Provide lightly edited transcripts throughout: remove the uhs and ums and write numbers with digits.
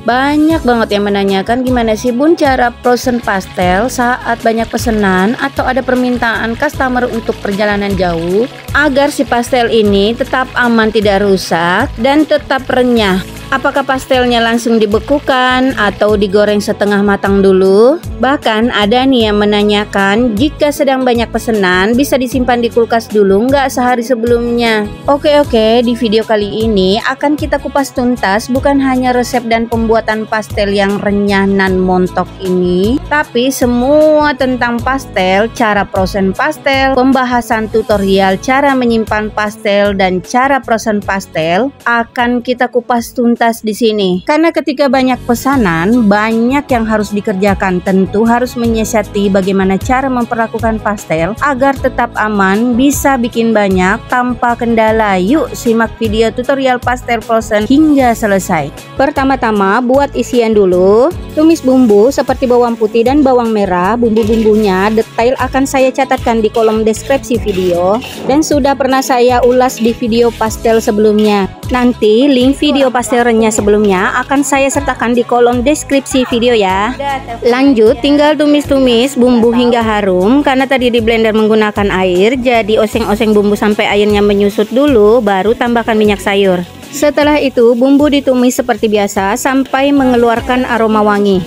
Banyak banget yang menanyakan gimana sih Bun cara frozen pastel saat banyak pesanan atau ada permintaan customer untuk perjalanan jauh agar si pastel ini tetap aman, tidak rusak dan tetap renyah. Apakah pastelnya langsung dibekukan atau digoreng setengah matang dulu? Bahkan ada nih yang menanyakan jika sedang banyak pesanan bisa disimpan di kulkas dulu nggak sehari sebelumnya. Oke, di video kali ini akan kita kupas tuntas bukan hanya resep dan pembuatan pastel yang renyah nan montok ini, tapi semua tentang pastel, cara frozen pastel, pembahasan tutorial cara menyimpan pastel dan cara frozen pastel akan kita kupas tuntas di sini. Karena ketika banyak pesanan, banyak yang harus dikerjakan. Tentu harus menyiasati bagaimana cara memperlakukan pastel agar tetap aman, bisa bikin banyak tanpa kendala. Yuk simak video tutorial pastel frozen hingga selesai. Pertama-tama buat isian dulu. Tumis bumbu seperti bawang putih dan bawang merah. Bumbu-bumbunya detail akan saya catatkan di kolom deskripsi video dan sudah pernah saya ulas di video pastel sebelumnya. Nanti link video pastel renyah sebelumnya akan saya sertakan di kolom deskripsi video ya. Lanjut, tinggal tumis-tumis bumbu hingga harum. Karena tadi di blender menggunakan air, jadi oseng-oseng bumbu sampai airnya menyusut dulu, baru tambahkan minyak sayur. Setelah itu bumbu ditumis seperti biasa sampai mengeluarkan aroma wangi.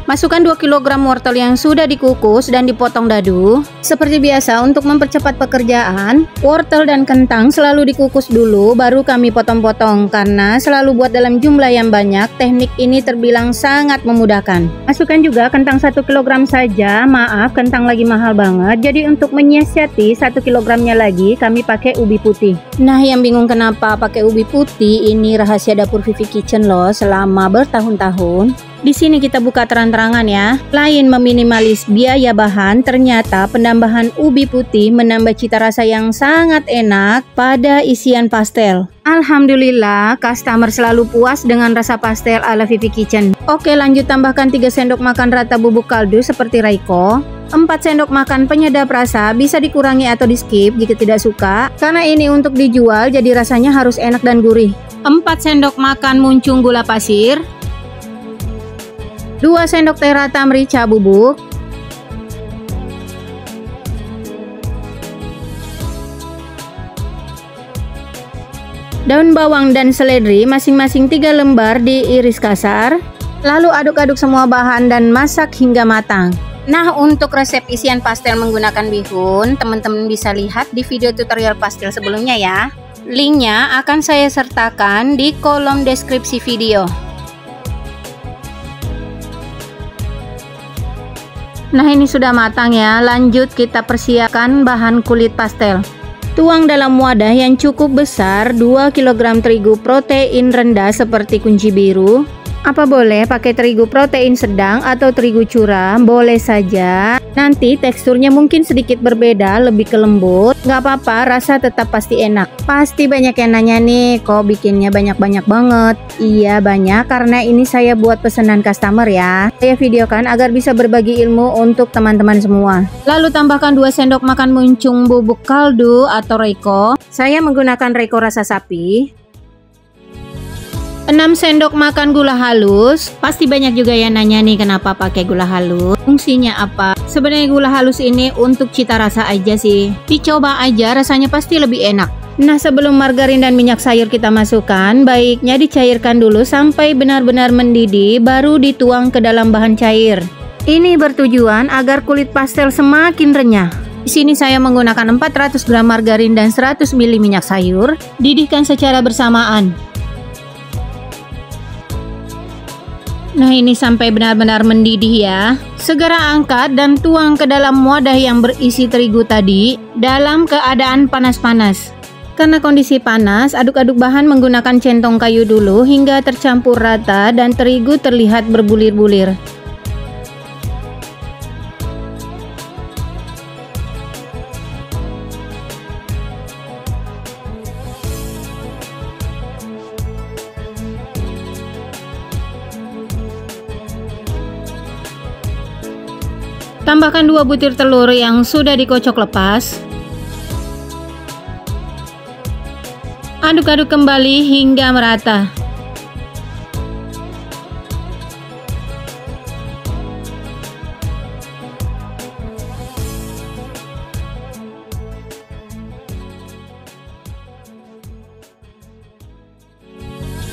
Masukkan 2 kg wortel yang sudah dikukus dan dipotong dadu. Seperti biasa untuk mempercepat pekerjaan, wortel dan kentang selalu dikukus dulu baru kami potong-potong. Karena selalu buat dalam jumlah yang banyak, teknik ini terbilang sangat memudahkan. Masukkan juga kentang 1 kg saja. Maaf, kentang lagi mahal banget. Jadi untuk menyiasati 1 kg-nya lagi kami pakai ubi putih. Nah, yang bingung kenapa pakai ubi putih, ini rahasia dapur Vivi Kitchen loh selama bertahun-tahun. Di sini kita buka terang-terangan ya. Selain meminimalis biaya bahan, ternyata penambahan ubi putih menambah cita rasa yang sangat enak pada isian pastel. Alhamdulillah, customer selalu puas dengan rasa pastel ala Vivi Kitchen. Oke, lanjut tambahkan 3 sendok makan rata bubuk kaldu seperti Raiko. 4 sendok makan penyedap rasa, bisa dikurangi atau di skip jika tidak suka. Karena ini untuk dijual, jadi rasanya harus enak dan gurih. 4 sendok makan muncung gula pasir. 2 sendok teh rata merica bubuk, 1 daun bawang dan seledri masing-masing 3 lembar diiris kasar. Lalu aduk-aduk semua bahan dan masak hingga matang. Nah, untuk resep isian pastel menggunakan bihun, teman-teman bisa lihat di video tutorial pastel sebelumnya ya. Linknya akan saya sertakan di kolom deskripsi video. Nah, ini sudah matang ya. Lanjut kita persiapkan bahan kulit pastel. Tuang dalam wadah yang cukup besar 2 kg terigu protein rendah seperti kunci biru. Apa boleh pakai terigu protein sedang atau terigu curah? Boleh saja. Nanti teksturnya mungkin sedikit berbeda, lebih ke lembut. Gak apa-apa, rasa tetap pasti enak. Pasti banyak yang nanya nih, kok bikinnya banyak-banyak banget? Iya banyak, karena ini saya buat pesanan customer ya. Saya videokan agar bisa berbagi ilmu untuk teman-teman semua. Lalu tambahkan 2 sendok makan muncung bubuk kaldu atau Raiko. Saya menggunakan Raiko rasa sapi. 6 sendok makan gula halus. Pasti banyak juga yang nanya nih kenapa pakai gula halus, fungsinya apa. Sebenarnya gula halus ini untuk cita rasa aja sih. Dicoba aja, rasanya pasti lebih enak. Nah, sebelum margarin dan minyak sayur kita masukkan, baiknya dicairkan dulu sampai benar-benar mendidih, baru dituang ke dalam bahan cair. Ini bertujuan agar kulit pastel semakin renyah. Di sini saya menggunakan 400 gram margarin dan 100 ml minyak sayur. Didihkan secara bersamaan. Nah, ini sampai benar-benar mendidih ya. Segera angkat dan tuang ke dalam wadah yang berisi terigu tadi dalam keadaan panas-panas. Karena kondisi panas, aduk-aduk bahan menggunakan centong kayu dulu hingga tercampur rata dan terigu terlihat berbulir-bulir. Tambahkan 2 butir telur yang sudah dikocok lepas. Aduk-aduk kembali hingga merata.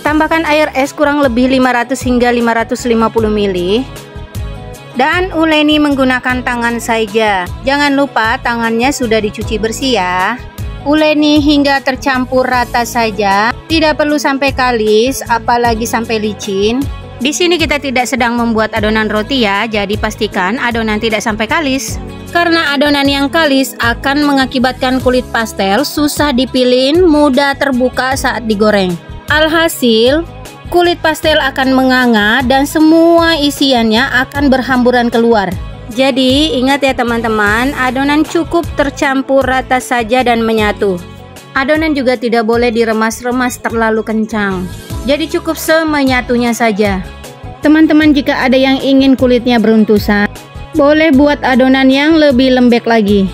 Tambahkan air es kurang lebih 500 hingga 550 ml. Dan uleni menggunakan tangan saja. Jangan lupa tangannya sudah dicuci bersih ya. Uleni hingga tercampur rata saja. Tidak perlu sampai kalis, apalagi sampai licin. Di sini kita tidak sedang membuat adonan roti ya, jadi pastikan adonan tidak sampai kalis. Karena adonan yang kalis akan mengakibatkan kulit pastel susah dipilin, mudah terbuka saat digoreng. Alhasil, kulit pastel akan menganga dan semua isiannya akan berhamburan keluar. Jadi ingat ya teman-teman, adonan cukup tercampur rata saja dan menyatu. Adonan juga tidak boleh diremas-remas terlalu kencang. Jadi cukup semenyatunya saja. Teman-teman jika ada yang ingin kulitnya beruntusan, boleh buat adonan yang lebih lembek lagi.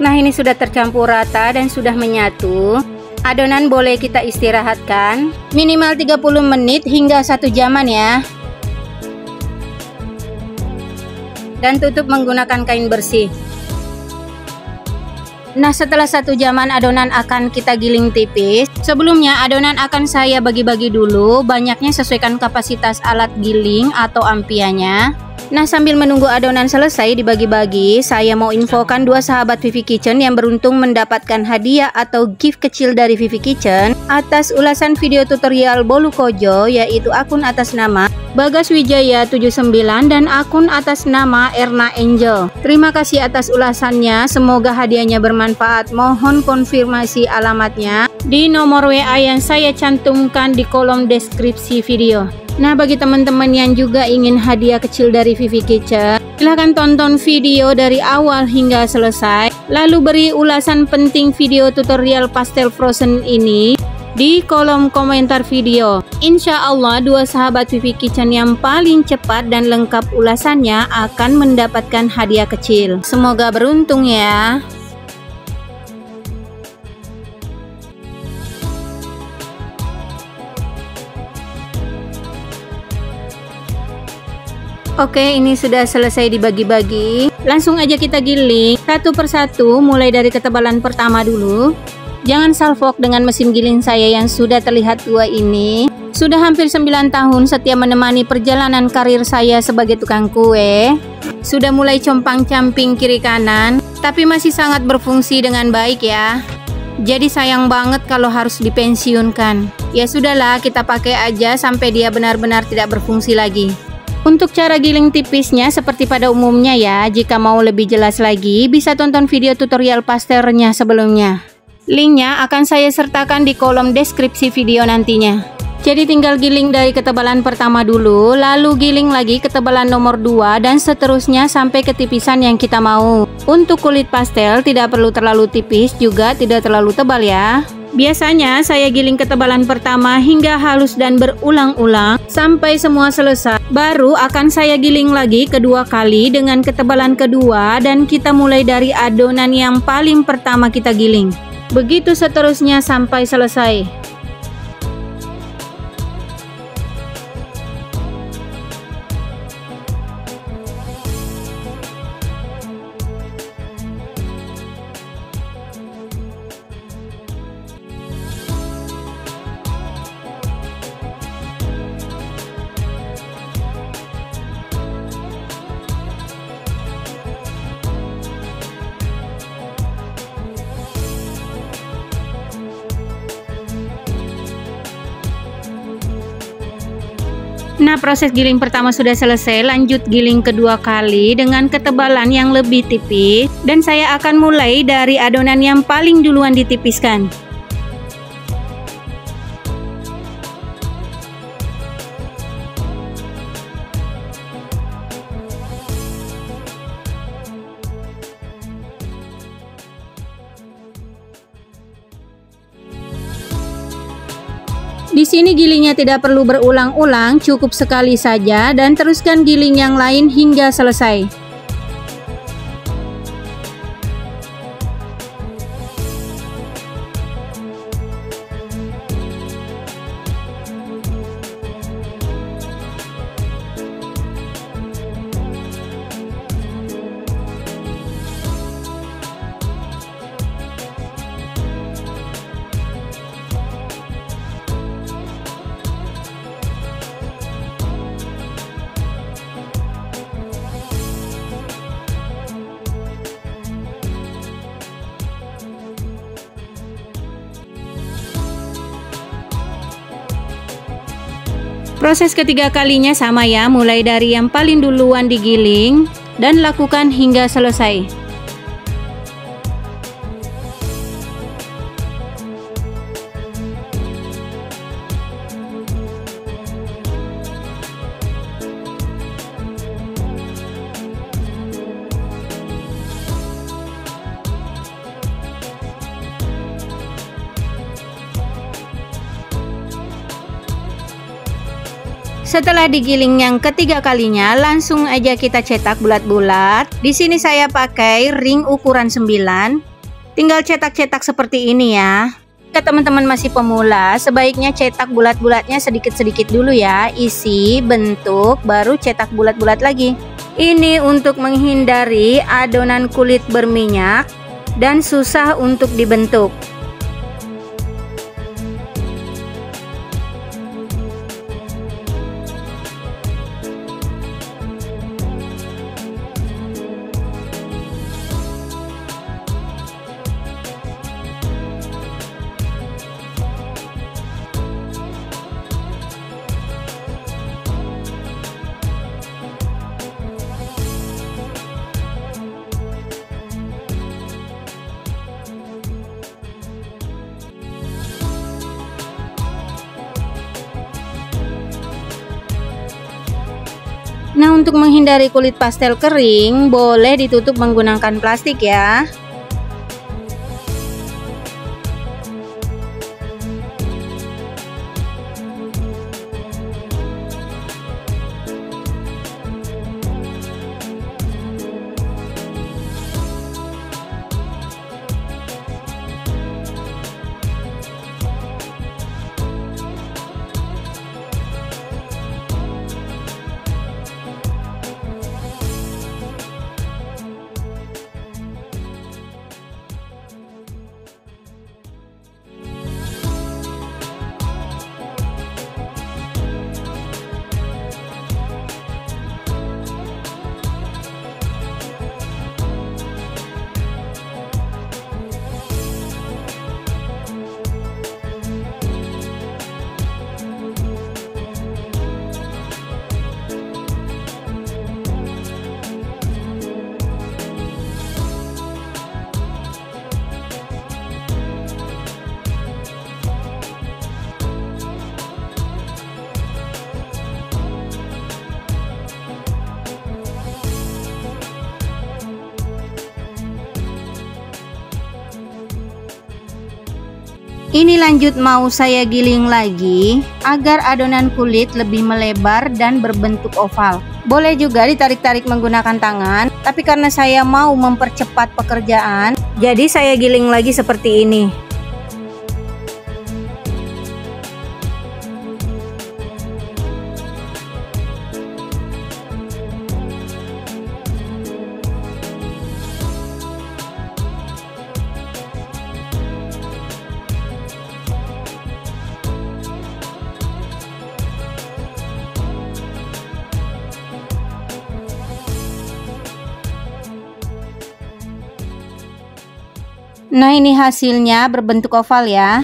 Nah ini sudah tercampur rata dan sudah menyatu. Adonan boleh kita istirahatkan minimal 30 menit hingga 1 jaman ya. Dan tutup menggunakan kain bersih. Nah setelah 1 jaman adonan akan kita giling tipis. Sebelumnya adonan akan saya bagi-bagi dulu, banyaknya sesuaikan kapasitas alat giling atau ampianya. Nah sambil menunggu adonan selesai dibagi-bagi, saya mau infokan 2 sahabat Vivi Kitchen yang beruntung mendapatkan hadiah atau gift kecil dari Vivi Kitchen atas ulasan video tutorial bolu kojo, yaitu akun atas nama Bagas Wijaya 79 dan akun atas nama Erna Angel. Terima kasih atas ulasannya, semoga hadiahnya bermanfaat. Mohon konfirmasi alamatnya di nomor WA yang saya cantumkan di kolom deskripsi video. Nah bagi teman-teman yang juga ingin hadiah kecil dari Vivi Kitchen, silahkan tonton video dari awal hingga selesai, lalu beri ulasan penting video tutorial pastel frozen ini di kolom komentar video. Insya Allah 2 sahabat Vivi Kitchen yang paling cepat dan lengkap ulasannya akan mendapatkan hadiah kecil. Semoga beruntung ya. Oke, ini sudah selesai dibagi-bagi. Langsung aja kita giling satu persatu, mulai dari ketebalan pertama dulu. Jangan salfok dengan mesin giling saya yang sudah terlihat tua ini. Sudah hampir 9 tahun setia menemani perjalanan karir saya sebagai tukang kue. Sudah mulai compang-camping kiri kanan, tapi masih sangat berfungsi dengan baik ya. Jadi sayang banget kalau harus dipensiunkan. Ya sudahlah, kita pakai aja sampai dia benar-benar tidak berfungsi lagi. Untuk cara giling tipisnya seperti pada umumnya ya. Jika mau lebih jelas lagi, bisa tonton video tutorial pastelnya sebelumnya. Linknya akan saya sertakan di kolom deskripsi video nantinya. Jadi tinggal giling dari ketebalan pertama dulu, lalu giling lagi ketebalan nomor 2 dan seterusnya sampai ketipisan yang kita mau. Untuk kulit pastel tidak perlu terlalu tipis, juga tidak terlalu tebal ya. Biasanya saya giling ketebalan pertama hingga halus dan berulang-ulang sampai semua selesai. Baru akan saya giling lagi kedua kali dengan ketebalan kedua dan kita mulai dari adonan yang paling pertama kita giling. Begitu seterusnya sampai selesai. Nah, proses giling pertama sudah selesai, lanjut giling kedua kali dengan ketebalan yang lebih tipis dan saya akan mulai dari adonan yang paling duluan ditipiskan. Di sini gilingnya tidak perlu berulang-ulang, cukup sekali saja dan teruskan giling yang lain hingga selesai. Proses ketiga kalinya sama ya, mulai dari yang paling duluan digiling dan lakukan hingga selesai. Setelah digiling yang ketiga kalinya, langsung aja kita cetak bulat-bulat. Di sini saya pakai ring ukuran 9. Tinggal cetak-cetak seperti ini ya. Jika teman-teman masih pemula, sebaiknya cetak bulat-bulatnya sedikit-sedikit dulu ya. Isi, bentuk, baru cetak bulat-bulat lagi. Ini untuk menghindari adonan kulit berminyak dan susah untuk dibentuk. Nah, untuk menghindari kulit pastel kering, boleh ditutup menggunakan plastik ya. Ini lanjut mau saya giling lagi agar adonan kulit lebih melebar dan berbentuk oval. Boleh juga ditarik-tarik menggunakan tangan, tapi karena saya mau mempercepat pekerjaan, jadi saya giling lagi seperti ini. Nah, ini hasilnya berbentuk oval ya.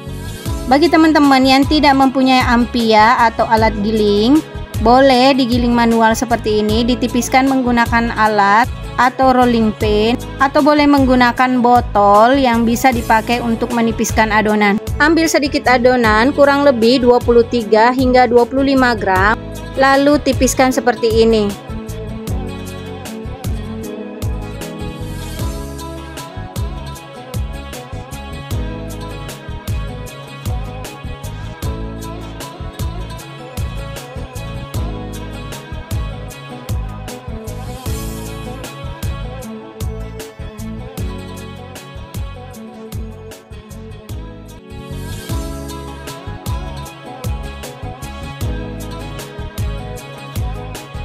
Bagi teman-teman yang tidak mempunyai ampia atau alat giling, boleh digiling manual seperti ini, ditipiskan menggunakan alat atau rolling pin, atau boleh menggunakan botol yang bisa dipakai untuk menipiskan adonan. Ambil sedikit adonan kurang lebih 23 hingga 25 gram, lalu tipiskan seperti ini.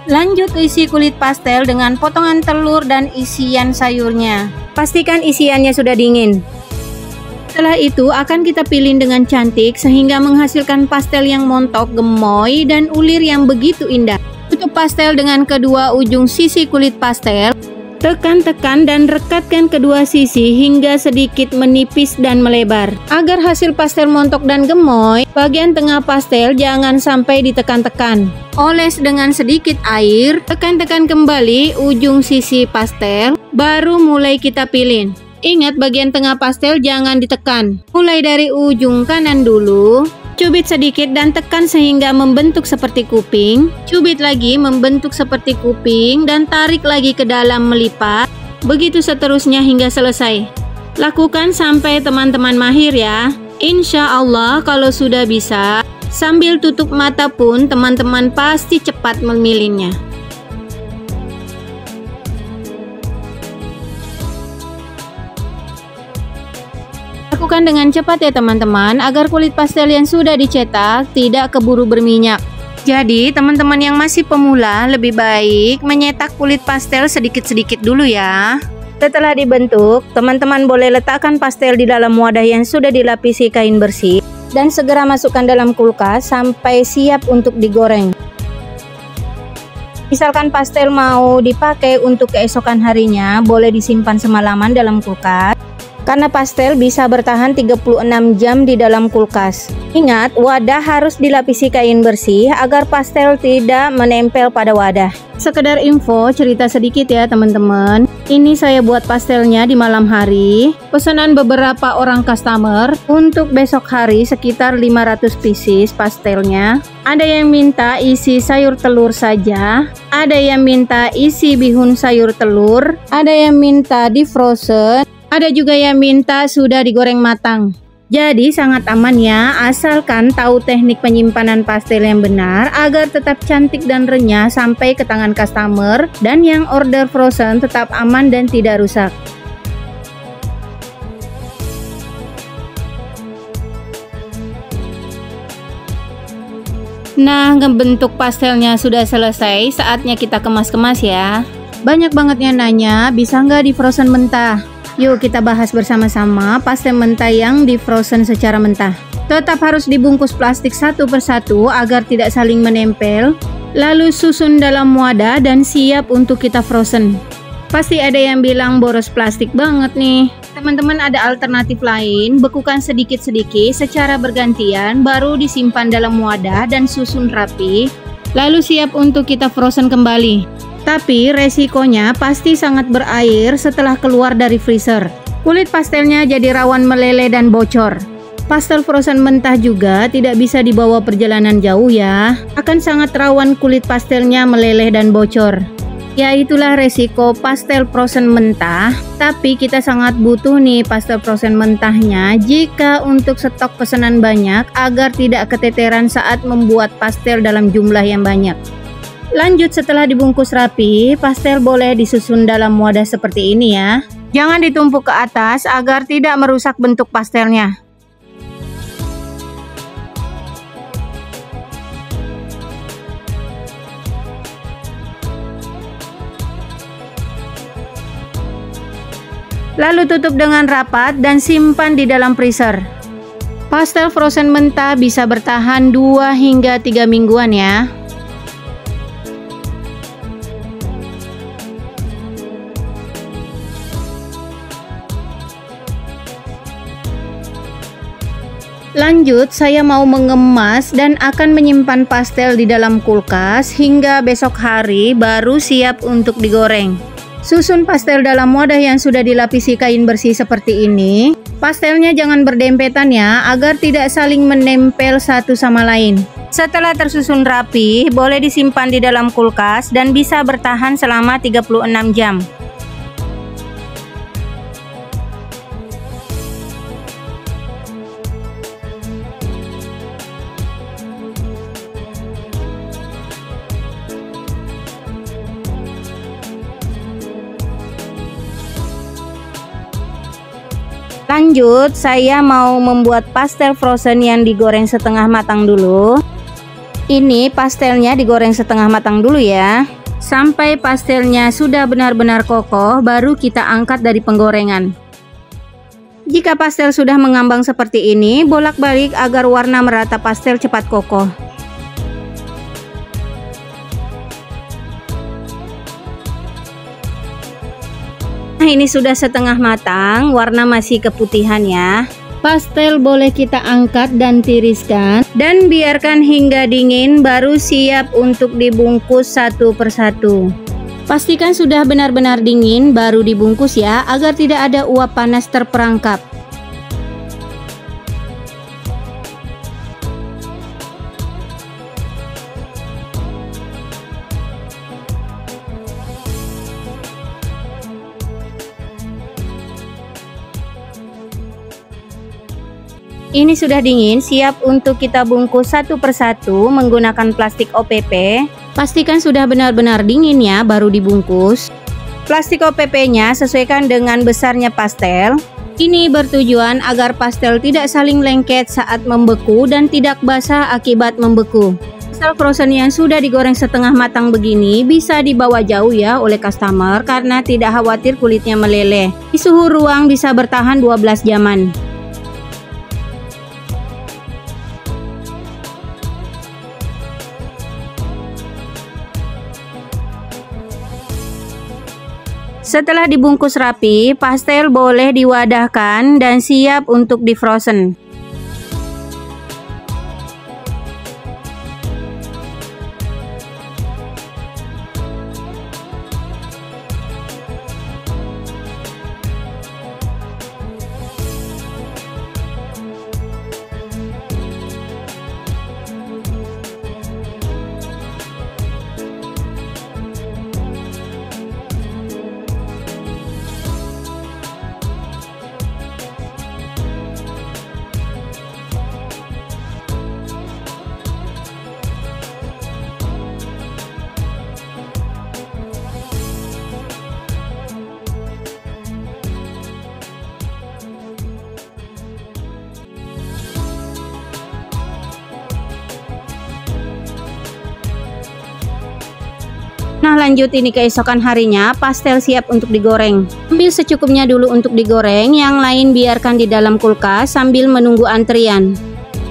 Lanjut isi kulit pastel dengan potongan telur dan isian sayurnya. Pastikan isiannya sudah dingin. Setelah itu akan kita pilih dengan cantik sehingga menghasilkan pastel yang montok, gemoy, dan ulir yang begitu indah. Tutup pastel dengan kedua ujung sisi kulit pastel. Tekan-tekan dan rekatkan kedua sisi hingga sedikit menipis dan melebar. Agar hasil pastel montok dan gemoy, bagian tengah pastel jangan sampai ditekan-tekan. Oles dengan sedikit air, tekan-tekan kembali ujung sisi pastel, baru mulai kita pilin. Ingat bagian tengah pastel jangan ditekan. Mulai dari ujung kanan dulu. Cubit sedikit dan tekan sehingga membentuk seperti kuping. Cubit lagi membentuk seperti kuping dan tarik lagi ke dalam melipat. Begitu seterusnya hingga selesai. Lakukan sampai teman-teman mahir ya. Insya Allah kalau sudah bisa, sambil tutup mata pun teman-teman pasti cepat memilihnya. Lakukan dengan cepat ya teman-teman, agar kulit pastel yang sudah dicetak tidak keburu berminyak. Jadi teman-teman yang masih pemula lebih baik menyetak kulit pastel sedikit-sedikit dulu ya. Setelah dibentuk, teman-teman boleh letakkan pastel di dalam wadah yang sudah dilapisi kain bersih dan segera masukkan dalam kulkas sampai siap untuk digoreng. Misalkan pastel mau dipakai untuk keesokan harinya, boleh disimpan semalaman dalam kulkas. Karena pastel bisa bertahan 36 jam di dalam kulkas. Ingat, wadah harus dilapisi kain bersih agar pastel tidak menempel pada wadah. Sekedar info, cerita sedikit ya teman-teman. Ini saya buat pastelnya di malam hari. Pesanan beberapa orang customer. Untuk besok hari sekitar 500 pieces pastelnya. Ada yang minta isi sayur telur saja. Ada yang minta isi bihun sayur telur. Ada yang minta di frozen. Ada juga yang minta sudah digoreng matang. Jadi sangat aman ya, asalkan tahu teknik penyimpanan pastel yang benar agar tetap cantik dan renyah sampai ke tangan customer, dan yang order frozen tetap aman dan tidak rusak. Nah, ngebentuk pastelnya sudah selesai, saatnya kita kemas-kemas ya. Banyak banget yang nanya, bisa nggak di frozen mentah? Yuk kita bahas bersama-sama pastel mentah yang di frozen secara mentah. Tetap harus dibungkus plastik satu persatu agar tidak saling menempel. Lalu susun dalam wadah dan siap untuk kita frozen. Pasti ada yang bilang boros plastik banget nih. Teman-teman ada alternatif lain, bekukan sedikit-sedikit secara bergantian, baru disimpan dalam wadah dan susun rapi. Lalu siap untuk kita frozen kembali. Tapi resikonya pasti sangat berair setelah keluar dari freezer. Kulit pastelnya jadi rawan meleleh dan bocor. Pastel frozen mentah juga tidak bisa dibawa perjalanan jauh ya. Akan sangat rawan kulit pastelnya meleleh dan bocor. Ya itulah resiko pastel frozen mentah. Tapi kita sangat butuh nih pastel frozen mentahnya jika untuk stok pesanan banyak agar tidak keteteran saat membuat pastel dalam jumlah yang banyak. Lanjut, setelah dibungkus rapi, pastel boleh disusun dalam wadah seperti ini ya. Jangan ditumpuk ke atas agar tidak merusak bentuk pastelnya. Lalu tutup dengan rapat dan simpan di dalam freezer. Pastel frozen mentah bisa bertahan 2 hingga 3 mingguan ya. Lanjut, saya mau mengemas dan akan menyimpan pastel di dalam kulkas hingga besok hari baru siap untuk digoreng. Susun pastel dalam wadah yang sudah dilapisi kain bersih seperti ini. Pastelnya jangan berdempetan ya, agar tidak saling menempel satu sama lain. Setelah tersusun rapi, boleh disimpan di dalam kulkas dan bisa bertahan selama 36 jam. Lanjut, saya mau membuat pastel frozen yang digoreng setengah matang dulu. Ini pastelnya digoreng setengah matang dulu ya. Sampai pastelnya sudah benar-benar kokoh, baru kita angkat dari penggorengan. Jika pastel sudah mengambang seperti ini, bolak-balik agar warna merata pastel cepat kokoh. ini sudah setengah matang, warna masih keputihan ya. Pastel boleh kita angkat dan tiriskan dan biarkan hingga dingin, baru siap untuk dibungkus satu persatu. Pastikan sudah benar-benar dingin baru dibungkus ya, agar tidak ada uap panas terperangkap. Ini sudah dingin, siap untuk kita bungkus satu persatu menggunakan plastik OPP. Pastikan sudah benar-benar dingin ya, baru dibungkus. Plastik OPP-nya sesuaikan dengan besarnya pastel. Ini bertujuan agar pastel tidak saling lengket saat membeku dan tidak basah akibat membeku. Pastel frozen yang sudah digoreng setengah matang begini bisa dibawa jauh ya oleh customer karena tidak khawatir kulitnya meleleh. Di suhu ruang bisa bertahan 12 jaman. Setelah dibungkus rapi, pastel boleh diwadahkan dan siap untuk di-frozen. Nah lanjut, ini keesokan harinya pastel siap untuk digoreng. Ambil secukupnya dulu untuk digoreng, yang lain biarkan di dalam kulkas sambil menunggu antrian.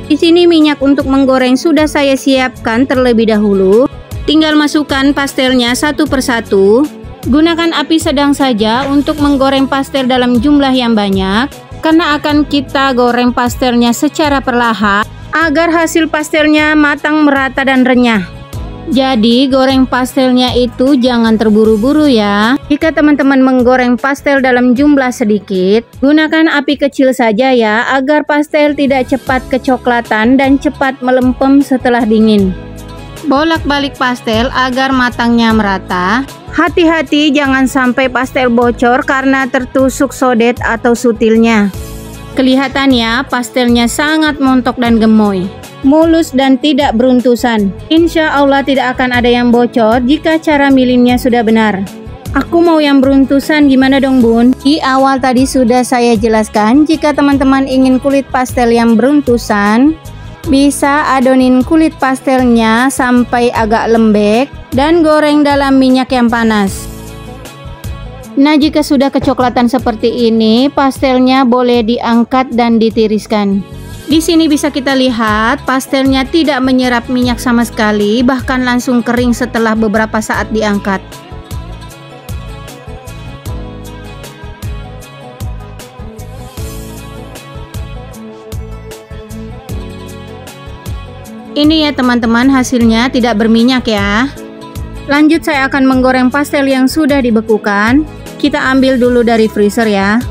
Di sini minyak untuk menggoreng sudah saya siapkan terlebih dahulu. Tinggal masukkan pastelnya satu persatu. Gunakan api sedang saja untuk menggoreng pastel dalam jumlah yang banyak, karena akan kita goreng pastelnya secara perlahan agar hasil pastelnya matang merata dan renyah. Jadi goreng pastelnya itu jangan terburu-buru ya. Jika teman-teman menggoreng pastel dalam jumlah sedikit, gunakan api kecil saja ya, agar pastel tidak cepat kecoklatan dan cepat melempem setelah dingin. Bolak-balik pastel agar matangnya merata. Hati-hati jangan sampai pastel bocor karena tertusuk sodet atau sutilnya. Kelihatannya pastelnya sangat montok dan gemoy, mulus dan tidak beruntusan. Insya Allah tidak akan ada yang bocor jika cara milimnya sudah benar. Aku mau yang beruntusan, gimana dong bun? Di awal tadi sudah saya jelaskan, jika teman-teman ingin kulit pastel yang beruntusan, bisa adonin kulit pastelnya sampai agak lembek dan goreng dalam minyak yang panas. Nah, jika sudah kecoklatan seperti ini, pastelnya boleh diangkat dan ditiriskan. Di sini bisa kita lihat pastelnya tidak menyerap minyak sama sekali, bahkan langsung kering setelah beberapa saat diangkat. Ini ya teman-teman, hasilnya tidak berminyak ya. Lanjut saya akan menggoreng pastel yang sudah dibekukan. Kita ambil dulu dari freezer ya.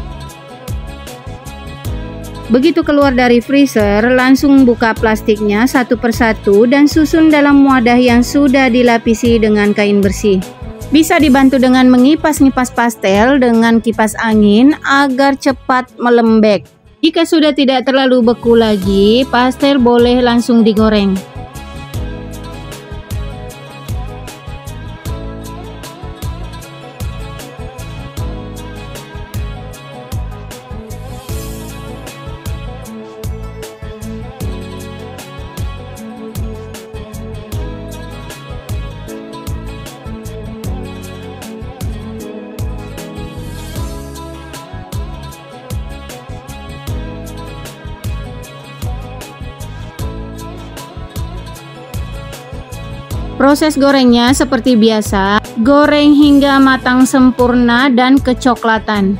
Begitu keluar dari freezer, langsung buka plastiknya satu persatu dan susun dalam wadah yang sudah dilapisi dengan kain bersih. Bisa dibantu dengan mengipas-ngipas pastel dengan kipas angin agar cepat melembek. Jika sudah tidak terlalu beku lagi, pastel boleh langsung digoreng. Proses gorengnya seperti biasa, Goreng hingga matang sempurna dan kecoklatan.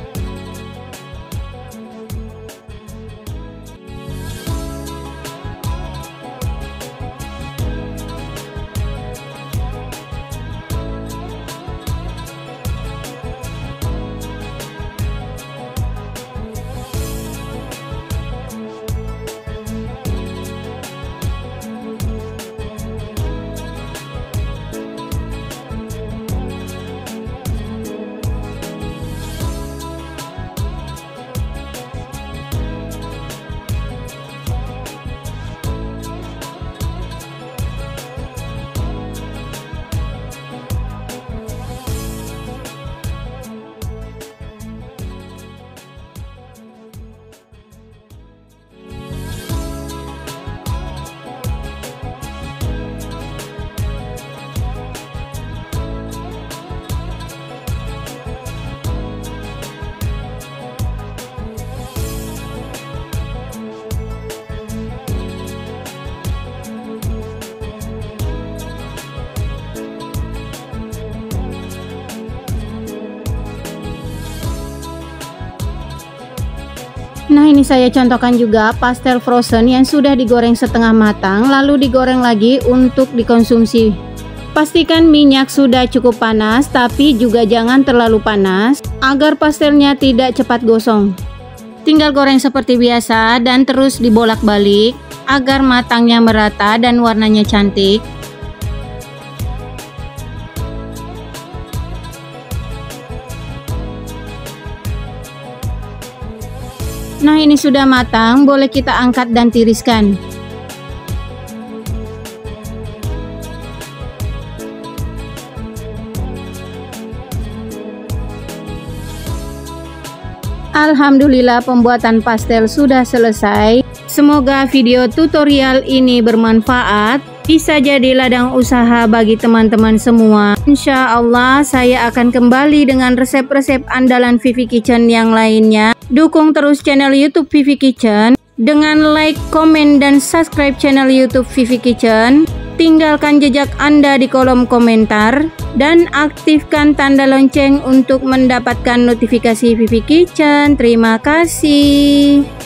Nah, ini saya contohkan juga pastel frozen yang sudah digoreng setengah matang lalu digoreng lagi untuk dikonsumsi. Pastikan minyak sudah cukup panas, tapi juga jangan terlalu panas agar pastelnya tidak cepat gosong. Tinggal goreng seperti biasa dan terus dibolak-balik agar matangnya merata dan warnanya cantik. Nah, ini sudah matang, boleh kita angkat dan tiriskan. Alhamdulillah, pembuatan pastel sudah selesai. Semoga video tutorial ini bermanfaat, bisa jadi ladang usaha bagi teman-teman semua. Insya Allah saya akan kembali dengan resep-resep andalan Vivi Kitchen yang lainnya. Dukung terus channel YouTube Vivi Kitchen dengan like, komen, dan subscribe channel YouTube Vivi Kitchen. Tinggalkan jejak Anda di kolom komentar dan aktifkan tanda lonceng untuk mendapatkan notifikasi Vivi Kitchen. Terima kasih.